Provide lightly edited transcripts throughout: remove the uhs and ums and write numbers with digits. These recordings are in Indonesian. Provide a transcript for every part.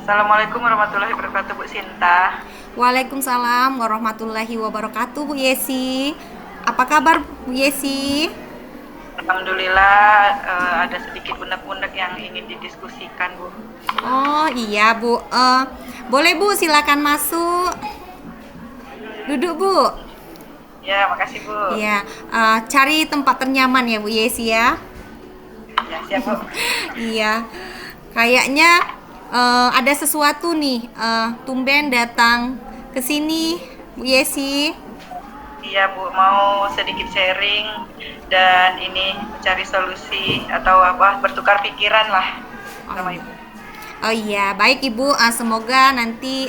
Assalamualaikum warahmatullahi wabarakatuh, Bu Sinta. Waalaikumsalam warahmatullahi wabarakatuh, Bu Yesi. Apa kabar, Bu Yesi? Alhamdulillah, ada sedikit unek-unek yang ingin didiskusikan, Bu. Oh iya, Bu. Boleh, Bu, silakan masuk. Duduk, Bu. Ya, makasih, Bu. Iya, cari tempat ternyaman ya, Bu Yesi ya. Ya, siap, Bu. Iya, kayaknya ada sesuatu nih. Tumben datang ke sini, Bu Yesi. Iya, Bu, mau sedikit sharing dan ini mencari solusi atau apa, bertukar pikiran lah Oh sama iya. Ibu. Oh iya, baik Ibu. Semoga nanti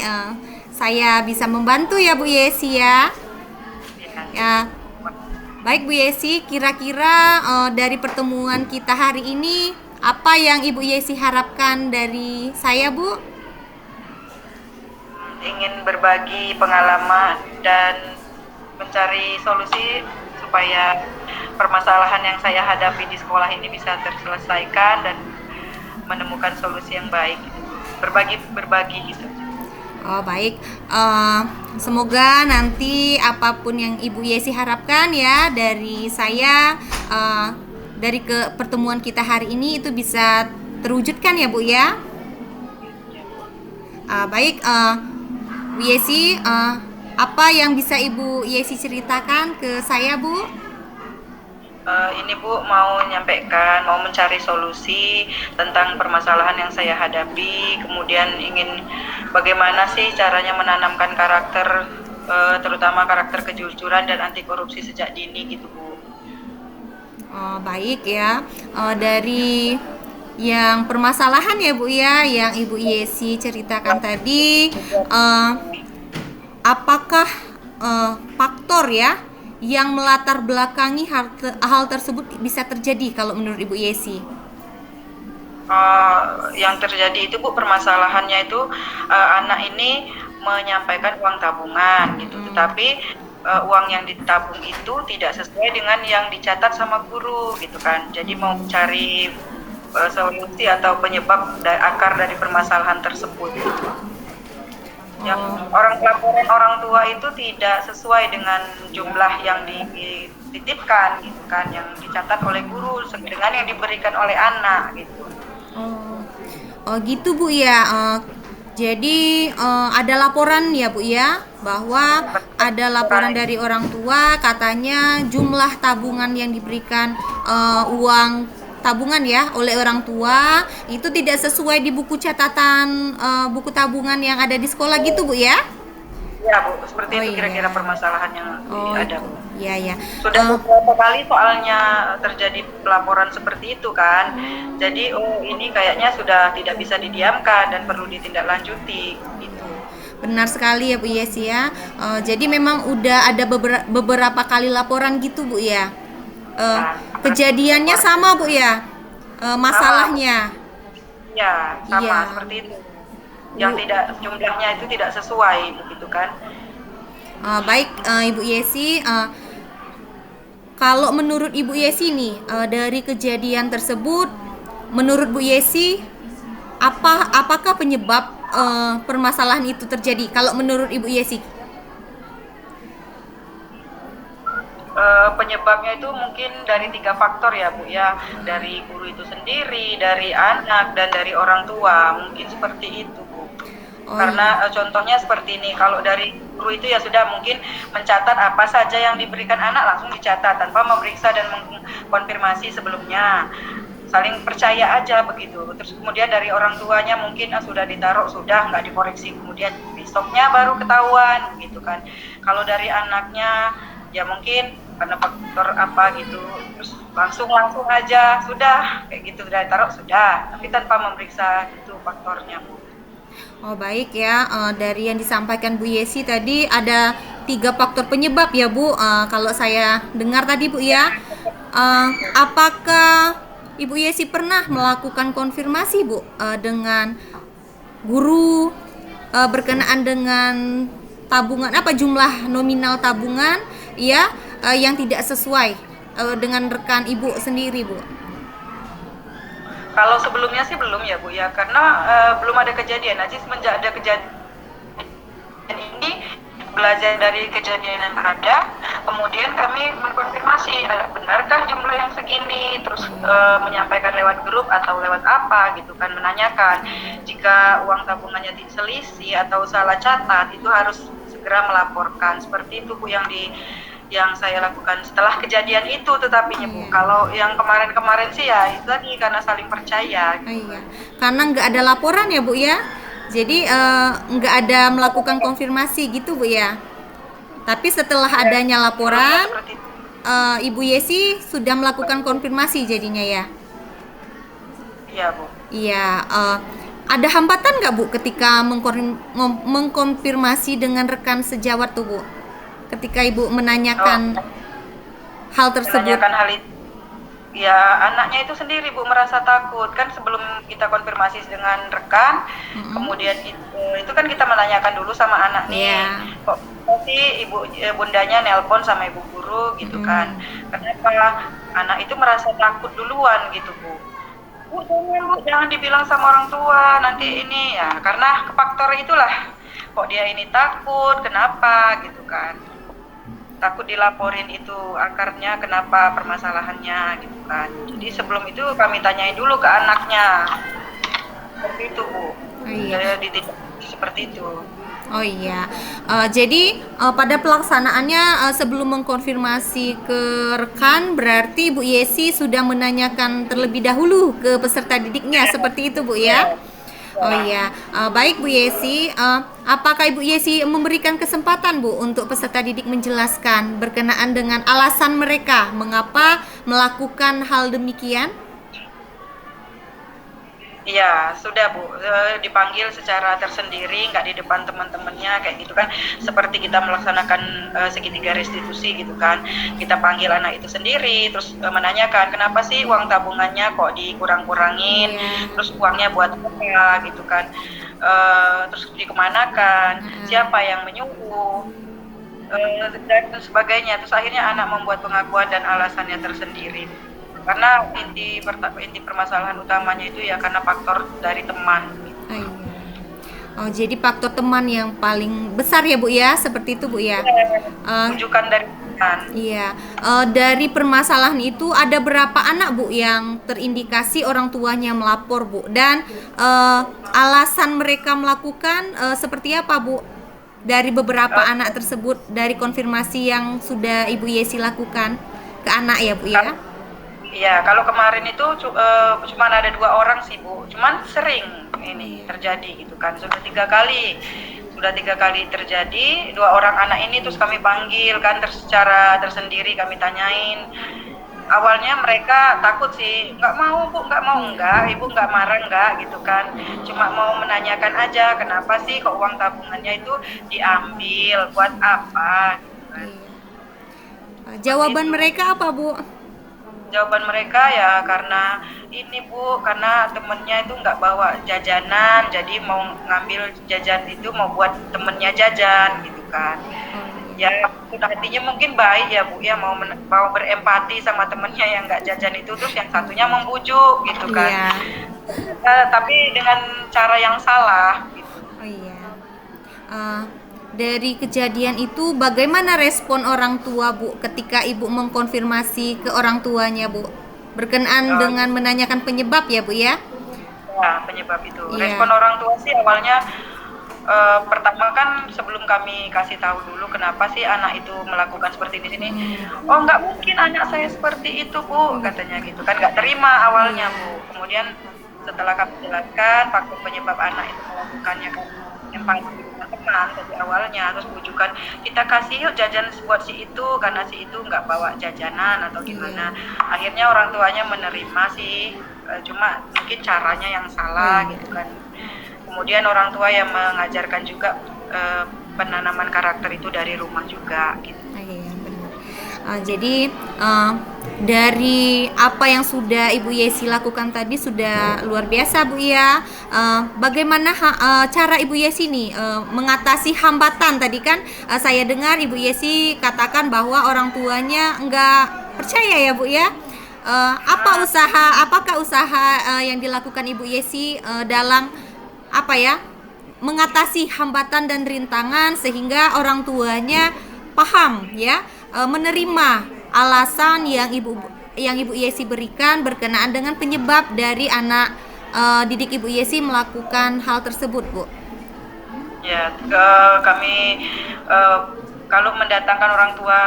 saya bisa membantu ya Bu Yesi ya. Ya. Ya, baik Bu Yesi. Kira-kira dari pertemuan kita hari ini, apa yang Ibu Yesi harapkan dari saya, Bu? Ingin berbagi pengalaman dan mencari solusi supaya permasalahan yang saya hadapi di sekolah ini bisa terselesaikan dan menemukan solusi yang baik. Berbagi gitu. Oh baik. Eh, Semoga nanti apapun yang Ibu Yesi harapkan ya dari saya, eh, dari pertemuan kita hari ini itu bisa terwujudkan ya Bu ya. Baik, Bu Yesi, apa yang bisa Ibu Yesi ceritakan ke saya, Bu? Ini Bu mau menyampaikan, mau mencari solusi tentang permasalahan yang saya hadapi, kemudian ingin bagaimana sih caranya menanamkan karakter, terutama karakter kejujuran dan anti korupsi sejak dini gitu Bu. Baik ya. Dari yang permasalahan ya, Bu ya, yang Ibu Yesi ceritakan tadi, apakah faktor ya yang melatar belakangi hal tersebut bisa terjadi kalau menurut Ibu Yesi? Yang terjadi itu Bu, permasalahannya itu anak ini menyampaikan uang tabungan gitu, tetapi uang yang ditabung itu tidak sesuai dengan yang dicatat sama guru gitu kan. Jadi mau cari solusi atau penyebab akar dari permasalahan tersebut. Yang laporan orang tua itu tidak sesuai dengan jumlah yang dititipkan gitu kan, yang dicatat oleh guru dengan yang diberikan oleh anak gitu. Oh, oh gitu Bu ya. Jadi ada laporan ya Bu ya, bahwa ada laporan dari orang tua katanya jumlah tabungan yang diberikan, uang tabungan ya oleh orang tua itu tidak sesuai di buku catatan, buku tabungan yang ada di sekolah gitu Bu ya. Ya Bu, seperti Oh itu kira-kira iya. permasalahan yang Oh ada. iya ya. Sudah beberapa kali soalnya terjadi pelaporan seperti itu kan. Jadi ini kayaknya sudah tidak bisa didiamkan dan perlu ditindaklanjuti gitu. Benar sekali ya Bu Yesi ya. Jadi memang udah ada beberapa kali laporan gitu Bu ya. Nah, Kejadiannya sama Bu ya. Masalahnya. ya, sama Iya. seperti itu. Yang tidak jumlahnya itu tidak sesuai begitu kan. Baik Ibu Yesi. Kalau menurut Ibu Yesi nih, dari kejadian tersebut, menurut Bu Yesi, apakah penyebab permasalahan itu terjadi? Kalau menurut Ibu Yesi? Penyebabnya itu mungkin dari 3 faktor ya Bu ya, dari guru itu sendiri, dari anak, dan dari orang tua, mungkin seperti itu Bu. Oh Karena iya. contohnya seperti ini, kalau dari guru itu ya sudah mungkin mencatat apa saja yang diberikan anak langsung dicatat tanpa memeriksa dan mengkonfirmasi sebelumnya, saling percaya aja begitu. Terus kemudian dari orang tuanya mungkin sudah ditaruh, sudah nggak dikoreksi, kemudian besoknya baru ketahuan gitu kan. Kalau dari anaknya ya mungkin karena faktor apa gitu, terus langsung aja sudah kayak gitu, udah taruh sudah, tapi tanpa memeriksa itu faktornya Bu. Oh baik ya. Dari yang disampaikan Bu Yesi tadi ada 3 faktor penyebab ya Bu. Kalau saya dengar tadi Bu ya. Apakah Ibu Yesi pernah melakukan konfirmasi Bu dengan guru berkenaan dengan tabungan, apa jumlah nominal tabungan ya, yang tidak sesuai dengan rekan Ibu sendiri Bu? Kalau sebelumnya sih belum ya Bu ya, karena belum ada kejadian. Nanti semenjak ada kejadian ini, belajar dari kejadian yang ada, kemudian kami mengkonfirmasi benarkah jumlah yang segini, terus menyampaikan lewat grup atau lewat apa gitu kan, menanyakan jika uang tabungannya selisih atau salah catat itu harus segera melaporkan. Seperti itu Bu yang saya lakukan setelah kejadian itu. Tetapi Bu, kalau yang kemarin-kemarin sih ya itu tadi karena saling percaya gitu. Iya, karena nggak ada laporan ya Bu ya, jadi nggak ada melakukan konfirmasi gitu Bu ya. Tapi setelah adanya laporan, Seperti itu. Ibu Yesi sudah melakukan konfirmasi jadinya ya. Iya Bu. Iya, ada hambatan nggak Bu ketika mengkonfirmasi dengan rekan sejawat tuh Bu? Ketika Ibu menanyakan hal tersebut. Menanyakan hal itu, ya anaknya itu sendiri Bu merasa takut kan. Sebelum kita konfirmasi dengan rekan, kemudian itu kan kita menanyakan dulu sama anak nih, kok sih bundanya nelpon sama ibu guru gitu kan, kenapa anak itu merasa takut duluan gitu Bu. Bu jangan dibilang sama orang tua nanti ini ya, karena faktor itulah kok dia ini takut, kenapa gitu kan, takut dilaporin itu akarnya kenapa permasalahannya gitu kan. Jadi sebelum itu kami tanyain dulu ke anaknya, seperti itu Bu. Dididik seperti itu. Oh iya, jadi pada pelaksanaannya sebelum mengkonfirmasi ke rekan, berarti Bu Yesi sudah menanyakan terlebih dahulu ke peserta didiknya, seperti itu Bu ya? Oh iya, baik Bu Yesi, apakah Ibu Yesi memberikan kesempatan Bu untuk peserta didik menjelaskan berkenaan dengan alasan mereka mengapa melakukan hal demikian? Iya, sudah Bu, dipanggil secara tersendiri, nggak di depan teman-temannya kayak gitu kan. Seperti kita melaksanakan segitiga restitusi gitu kan. Kita panggil anak itu sendiri, terus menanyakan kenapa sih uang tabungannya kok dikurang-kurangin, terus uangnya buat apa gitu kan. Terus dikemanakan, siapa yang menyuruh, dan sebagainya. Terus akhirnya anak membuat pengakuan dan alasannya tersendiri. Karena inti permasalahan utamanya itu ya karena faktor dari teman. Oh, jadi faktor teman yang paling besar ya Bu ya, seperti itu Bu ya. Rujukan dari teman. Iya, dari permasalahan itu ada berapa anak Bu yang terindikasi orang tuanya melapor Bu, dan alasan mereka melakukan seperti apa Bu? Dari beberapa anak tersebut, dari konfirmasi yang sudah Ibu Yesi lakukan ke anak ya Bu ya? Iya, kalau kemarin itu cuma ada 2 orang sih Bu, cuman sering ini terjadi gitu kan, sudah 3 kali terjadi. 2 orang anak ini terus kami panggil kan, secara tersendiri kami tanyain. Awalnya mereka takut sih, nggak mau Bu, nggak, ibu nggak marah nggak gitu kan, cuma mau menanyakan aja kenapa sih kok uang tabungannya itu diambil, buat apa gitu kan. Jawaban mereka apa Bu? Jawaban mereka ya karena ini Bu, karena temennya itu nggak bawa jajanan, jadi mau ngambil jajan itu mau buat temennya jajan gitu kan. Ya hatinya mungkin baik ya Bu ya, mau berempati sama temennya yang nggak jajan itu, terus yang satunya membujuk gitu kan. Tapi dengan cara yang salah gitu. Oh iya. Dari kejadian itu bagaimana respon orang tua Bu ketika Ibu mengkonfirmasi ke orang tuanya Bu berkenaan dengan menanyakan penyebab ya Bu ya? Ya, penyebab itu. Respon orang tua sih awalnya pertama kan sebelum kami kasih tahu dulu kenapa sih anak itu melakukan seperti di sini. Oh, nggak mungkin anak saya seperti itu Bu, katanya gitu kan, nggak terima awalnya Bu. Kemudian setelah kami jelaskan faktor penyebab anak itu melakukannya kan yang paling teman dari awalnya, terus bujukan kita kasih yuk jajan buat si itu karena si itu nggak bawa jajanan atau gimana. Akhirnya orang tuanya menerima sih, cuma mungkin caranya yang salah gitu kan. Kemudian orang tua yang mengajarkan juga penanaman karakter itu dari rumah juga gitu. Jadi dari apa yang sudah Ibu Yesi lakukan tadi sudah luar biasa Bu ya. Bagaimana cara Ibu Yesi nih mengatasi hambatan tadi kan? Saya dengar Ibu Yesi katakan bahwa orang tuanya enggak percaya ya Bu ya. apakah usaha yang dilakukan Ibu Yesi dalam apa ya, mengatasi hambatan dan rintangan sehingga orang tuanya paham ya, menerima alasan yang Ibu Yesi berikan berkenaan dengan penyebab dari anak didik Ibu Yesi melakukan hal tersebut, Bu? Ya, kami kalau mendatangkan orang tua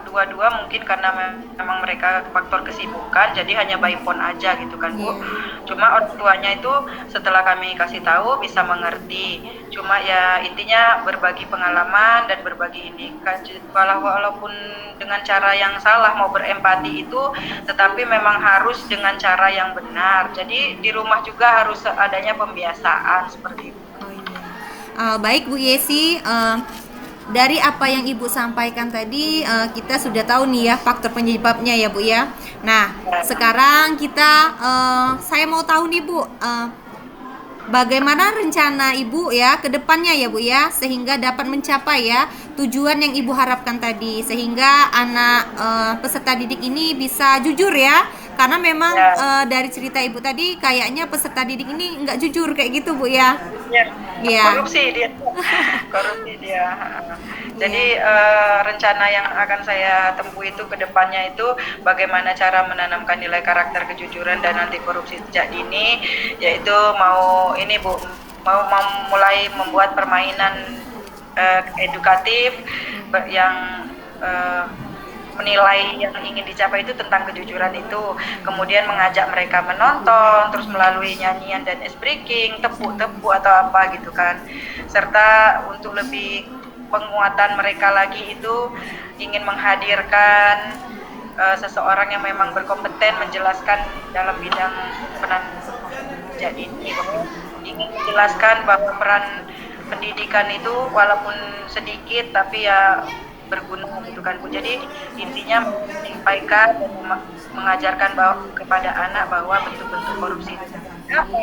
dua-dua mungkin karena memang mereka faktor kesibukan, jadi hanya by phone aja gitu kan, Bu. Cuma orang tuanya itu setelah kami kasih tahu bisa mengerti. Cuma ya intinya berbagi pengalaman dan berbagi ini. Walaupun dengan cara yang salah mau berempati itu, tetapi memang harus dengan cara yang benar. Jadi di rumah juga harus adanya pembiasaan seperti itu. Baik Bu Yesi, dari apa yang Ibu sampaikan tadi, kita sudah tahu nih ya faktor penyebabnya ya Bu ya. Nah, sekarang saya mau tahu nih Bu, bagaimana rencana Ibu ya ke depannya ya Bu ya, sehingga dapat mencapai ya tujuan yang Ibu harapkan tadi, sehingga anak peserta didik ini bisa jujur ya. Karena memang dari cerita Ibu tadi kayaknya peserta didik ini nggak jujur kayak gitu Bu ya. Korupsi dia. Jadi rencana yang akan saya tempuh itu ke depannya itu bagaimana cara menanamkan nilai karakter kejujuran dan anti korupsi sejak dini, yaitu mau mulai membuat permainan edukatif yang menilai yang ingin dicapai itu tentang kejujuran itu, kemudian mengajak mereka menonton, terus melalui nyanyian dan ice breaking, tepuk atau apa gitu kan, serta untuk lebih penguatan mereka lagi itu ingin menghadirkan seseorang yang memang berkompeten menjelaskan dalam bidang pendidikan ini, ingin menjelaskan bahwa peran pendidikan itu walaupun sedikit tapi ya berguna gitu kan Bu. Jadi intinya menyampaikan dan mengajarkan kepada anak bahwa bentuk-bentuk korupsi itu seperti apa,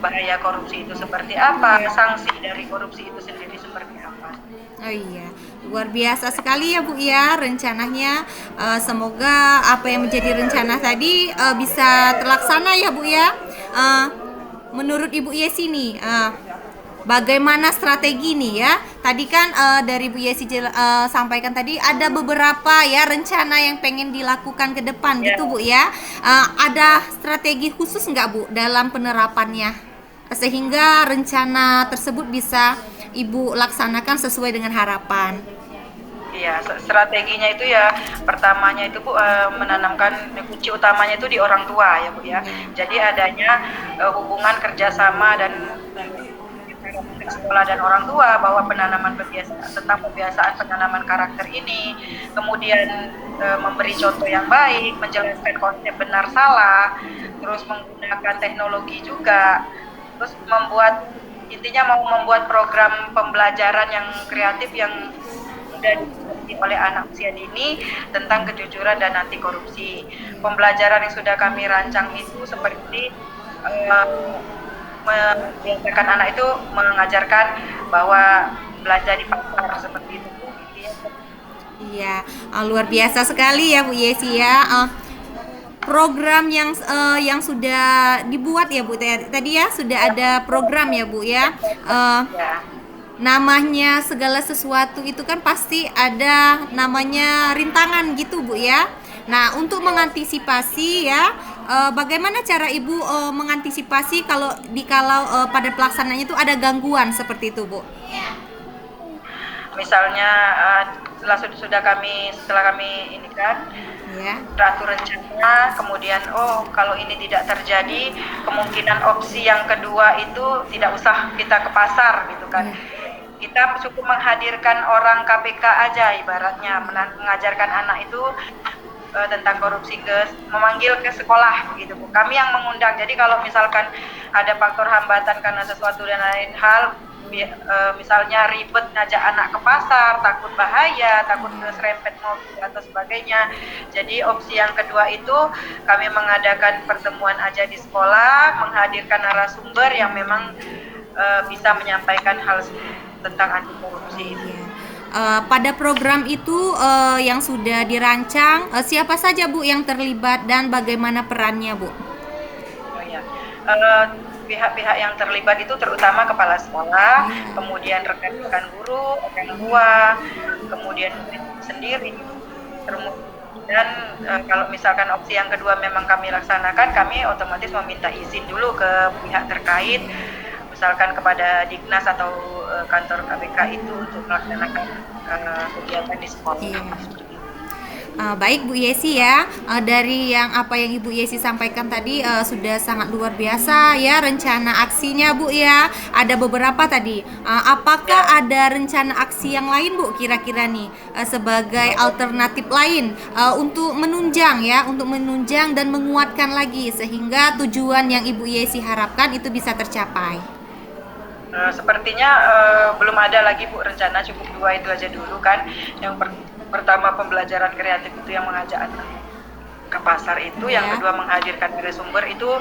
bahaya korupsi itu seperti apa, sanksi dari korupsi itu sendiri seperti apa. Oh iya, luar biasa sekali ya Bu ya rencananya. Semoga apa yang menjadi rencana tadi bisa terlaksana ya Bu ya. Menurut Ibu Yesi nih, bagaimana strategi nih ya? Tadi kan dari Bu Yesi sampaikan tadi ada beberapa ya rencana yang pengen dilakukan ke depan gitu Bu ya. Ada strategi khusus nggak Bu dalam penerapannya sehingga rencana tersebut bisa Ibu laksanakan sesuai dengan harapan? Iya, strateginya itu ya pertamanya itu Bu menanamkan kunci utamanya itu di orang tua ya Bu ya. Jadi adanya hubungan kerjasama dan sekolah dan orang tua bahwa penanaman pembiasaan penanaman karakter ini, kemudian memberi contoh yang baik, menjelaskan konsep benar salah, terus menggunakan teknologi juga, terus intinya mau membuat program pembelajaran yang kreatif yang mudah dimengerti oleh anak usia dini tentang kejujuran dan anti korupsi. Pembelajaran yang sudah kami rancang itu seperti membiasakan anak itu mengajarkan bahwa belanja di pasar seperti itu. Iya, luar biasa sekali ya Bu Yesi ya. Program yang sudah dibuat ya Bu tadi ya, sudah ada program ya Bu ya. Namanya segala sesuatu itu kan pasti ada namanya rintangan gitu Bu ya. Nah, untuk mengantisipasi ya, bagaimana cara Ibu mengantisipasi kalau pada pelaksanaannya itu ada gangguan seperti itu Bu? Misalnya setelah kami ini kan atur rencana, kemudian kalau ini tidak terjadi, kemungkinan opsi yang kedua itu tidak usah kita ke pasar gitu kan. Kita cukup menghadirkan orang KPK aja ibaratnya, mengajarkan anak itu tentang korupsi, memanggil ke sekolah begitu Bu. Kami yang mengundang. Jadi kalau misalkan ada faktor hambatan karena sesuatu dan lain hal, misalnya ribet ngajak anak ke pasar, takut bahaya, takut keserempet mobil atau sebagainya. Jadi opsi yang kedua itu kami mengadakan pertemuan aja di sekolah, menghadirkan narasumber yang memang bisa menyampaikan hal tentang anti korupsi. Pada program itu yang sudah dirancang, siapa saja Bu yang terlibat dan bagaimana perannya Bu? Oh ya. Pihak-pihak yang terlibat itu terutama kepala sekolah, kemudian rekan-rekan guru, orang tua, kemudian murid sendiri. Dan kalau misalkan opsi yang kedua memang kami laksanakan, kami otomatis meminta izin dulu ke pihak terkait, misalkan kepada Dignas atau kantor KBK itu untuk melaksanakan kegiatan di sekolah. Iya. Baik Bu Yesi ya, dari yang apa yang Ibu Yesi sampaikan tadi sudah sangat luar biasa ya rencana aksinya Bu ya. Ada beberapa tadi. Apakah ada rencana aksi yang lain Bu kira-kira nih sebagai alternatif lain untuk menunjang ya, untuk menunjang dan menguatkan lagi sehingga tujuan yang Ibu Yesi harapkan itu bisa tercapai? Sepertinya belum ada lagi Bu rencana, cukup dua itu aja dulu kan. Yang pertama pembelajaran kreatif itu yang mengajak anak ke pasar itu, yang kedua menghadirkan narasumber itu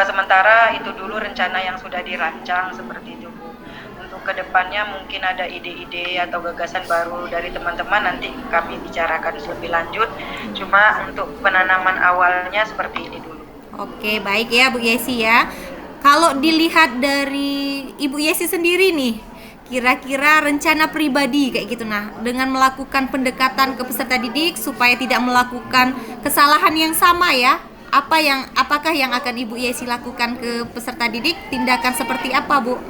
sementara itu dulu rencana yang sudah dirancang seperti itu Bu. Untuk kedepannya mungkin ada ide-ide atau gagasan baru dari teman-teman, nanti kami bicarakan lebih lanjut. Cuma untuk penanaman awalnya seperti ini dulu. Oke, baik ya Bu Yesi ya. Kalau dilihat dari Ibu Yesi sendiri nih, kira-kira rencana pribadi kayak gitu nah, dengan melakukan pendekatan ke peserta didik supaya tidak melakukan kesalahan yang sama ya. Apakah yang akan Ibu Yesi lakukan ke peserta didik? Tindakan seperti apa, Bu?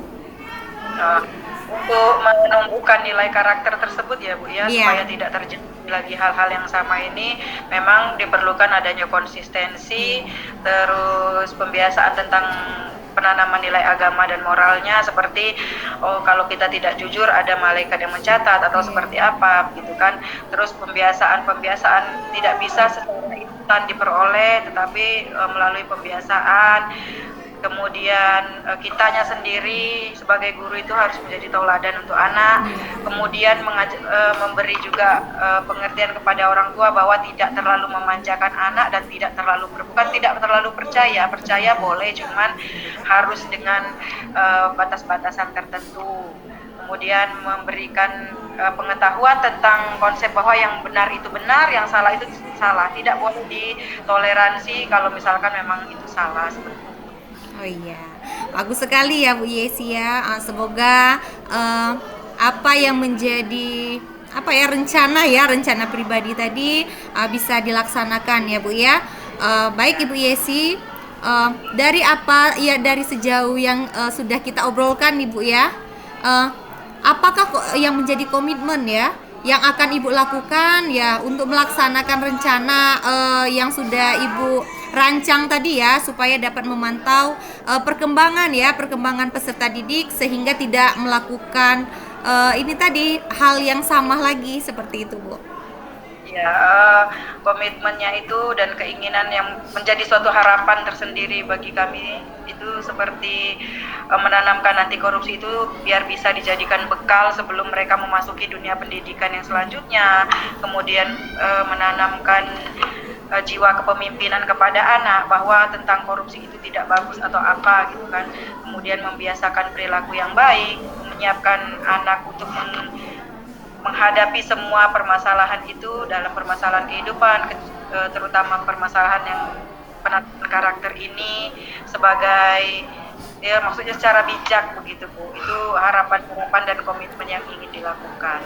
Untuk menumbuhkan nilai karakter tersebut ya Bu ya, supaya tidak terjadi lagi hal-hal yang sama ini, memang diperlukan adanya konsistensi, terus pembiasaan tentang penanaman nilai agama dan moralnya, seperti kalau kita tidak jujur ada malaikat yang mencatat atau seperti apa gitu kan. Terus pembiasaan tidak bisa secara instan diperoleh, tetapi melalui pembiasaan. Kemudian kitanya sendiri sebagai guru itu harus menjadi tauladan untuk anak. Kemudian memberi juga pengertian kepada orang tua bahwa tidak terlalu memanjakan anak dan bukan tidak terlalu percaya boleh, cuman harus dengan batas-batasan tertentu. Kemudian memberikan pengetahuan tentang konsep bahwa yang benar itu benar, yang salah itu salah. Tidak boleh ditoleransi kalau misalkan memang itu salah. Oh iya, bagus sekali ya Bu Yesi ya. Semoga apa yang menjadi rencana pribadi tadi bisa dilaksanakan ya Bu ya. Baik Ibu Yesi, dari sejauh yang sudah kita obrolkan nih Bu ya, apakah yang menjadi komitmen ya yang akan Ibu lakukan ya untuk melaksanakan rencana yang sudah Ibu rancang tadi ya, supaya dapat memantau perkembangan peserta didik sehingga tidak melakukan ini tadi hal yang sama lagi seperti itu Bu. Ya, komitmennya itu dan keinginan yang menjadi suatu harapan tersendiri bagi kami itu seperti menanamkan anti korupsi itu biar bisa dijadikan bekal sebelum mereka memasuki dunia pendidikan yang selanjutnya. Kemudian menanamkan jiwa kepemimpinan kepada anak bahwa tentang korupsi itu tidak bagus atau apa gitu kan. Kemudian membiasakan perilaku yang baik, menyiapkan anak untuk menghadapi semua permasalahan itu dalam permasalahan kehidupan, terutama permasalahan yang penanaman karakter ini sebagai ya maksudnya secara bijak begitu Bu. Itu harapan dan komitmen yang ingin dilakukan.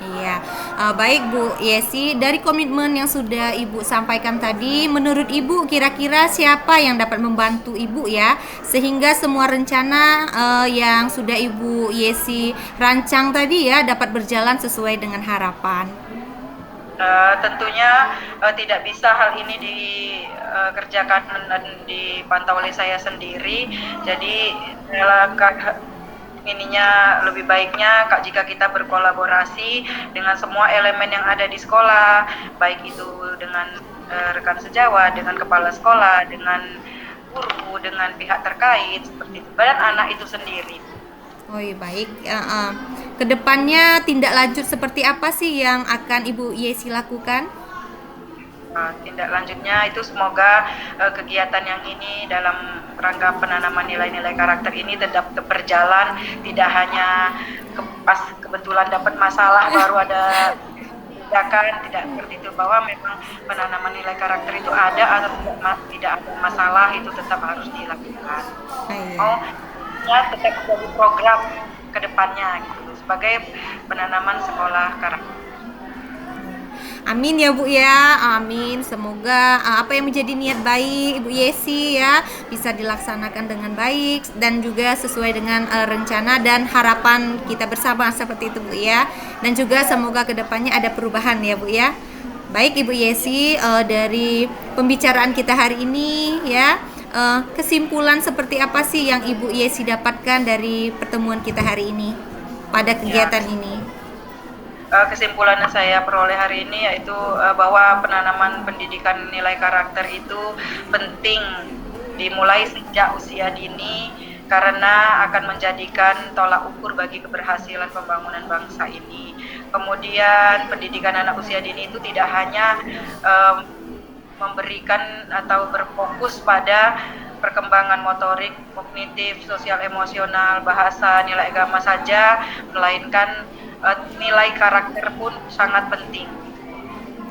Iya, baik Bu Yesi, dari komitmen yang sudah Ibu sampaikan tadi, menurut Ibu kira-kira siapa yang dapat membantu Ibu ya, sehingga semua rencana yang sudah Ibu Yesi rancang tadi ya dapat berjalan sesuai dengan harapan? Tentunya tidak bisa hal ini dikerjakan dan dipantau oleh saya sendiri. Jadi lebih baiknya jika kita berkolaborasi dengan semua elemen yang ada di sekolah, baik itu dengan rekan sejawat, dengan kepala sekolah, dengan guru, dengan pihak terkait seperti itu, dan anak itu sendiri. Oh iya, baik. Kedepannya tindak lanjut seperti apa sih yang akan Ibu Yesi lakukan? Tindak lanjutnya itu semoga kegiatan yang ini dalam rangka penanaman nilai-nilai karakter ini tetap berjalan, tidak hanya pas kebetulan dapat masalah baru ada tindakan, tidak seperti itu, bahwa memang penanaman nilai karakter itu ada atau tidak ada masalah itu tetap harus dilakukan. Iya. Ya tetap jadi program ke depannya gitu sebagai penanaman sekolah karakter. Amin ya Bu ya, amin. Semoga apa yang menjadi niat baik Ibu Yesi ya bisa dilaksanakan dengan baik dan juga sesuai dengan rencana dan harapan kita bersama seperti itu Bu ya. Dan juga semoga kedepannya ada perubahan ya Bu ya. Baik Ibu Yesi, dari pembicaraan kita hari ini ya, kesimpulan seperti apa sih yang Ibu Yesi dapatkan dari pertemuan kita hari ini pada kegiatan ini? Kesimpulan yang saya peroleh hari ini yaitu bahwa penanaman pendidikan nilai karakter itu penting dimulai sejak usia dini karena akan menjadikan tolak ukur bagi keberhasilan pembangunan bangsa ini. Kemudian pendidikan anak usia dini itu tidak hanya memberikan atau berfokus pada perkembangan motorik, kognitif, sosial emosional, bahasa, nilai agama saja, melainkan nilai karakter pun sangat penting.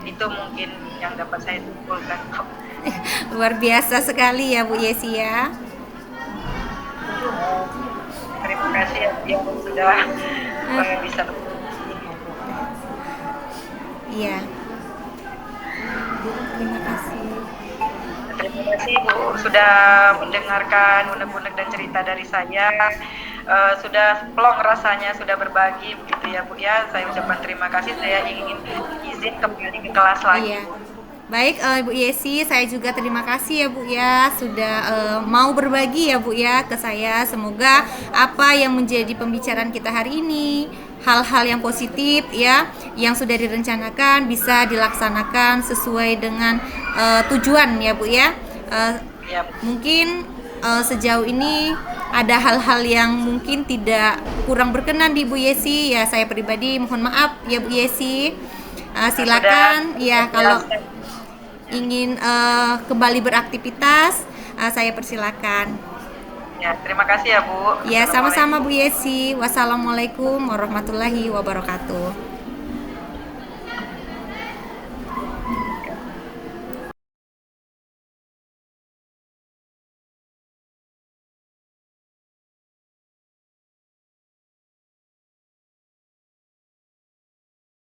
Itu mungkin yang dapat saya simpulkan. Luar biasa sekali ya Bu Yesi ya. Terima kasih ya sudah bisa. Iya. Terima kasih. Terima kasih Bu sudah mendengarkan unek-unek dan cerita dari saya. Sudah plong rasanya, sudah berbagi begitu ya Bu ya. Saya ucapkan terima kasih. Saya ingin izin kembali ke kelas lagi. Iya. Baik Ibu Yesi, saya juga terima kasih ya Bu ya sudah mau berbagi ya Bu ya ke saya. Semoga apa yang menjadi pembicaraan kita hari ini, hal-hal yang positif ya yang sudah direncanakan bisa dilaksanakan sesuai dengan tujuan ya Bu ya. Ya. Mungkin sejauh ini ada hal-hal yang mungkin tidak kurang berkenan di Bu Yesi ya, saya pribadi mohon maaf ya Bu Yesi. Silakan ya kalau ingin kembali beraktivitas saya persilakan. Ya, terima kasih ya Bu. Ya, sama-sama Bu Yesi. Wassalamualaikum warahmatullahi wabarakatuh.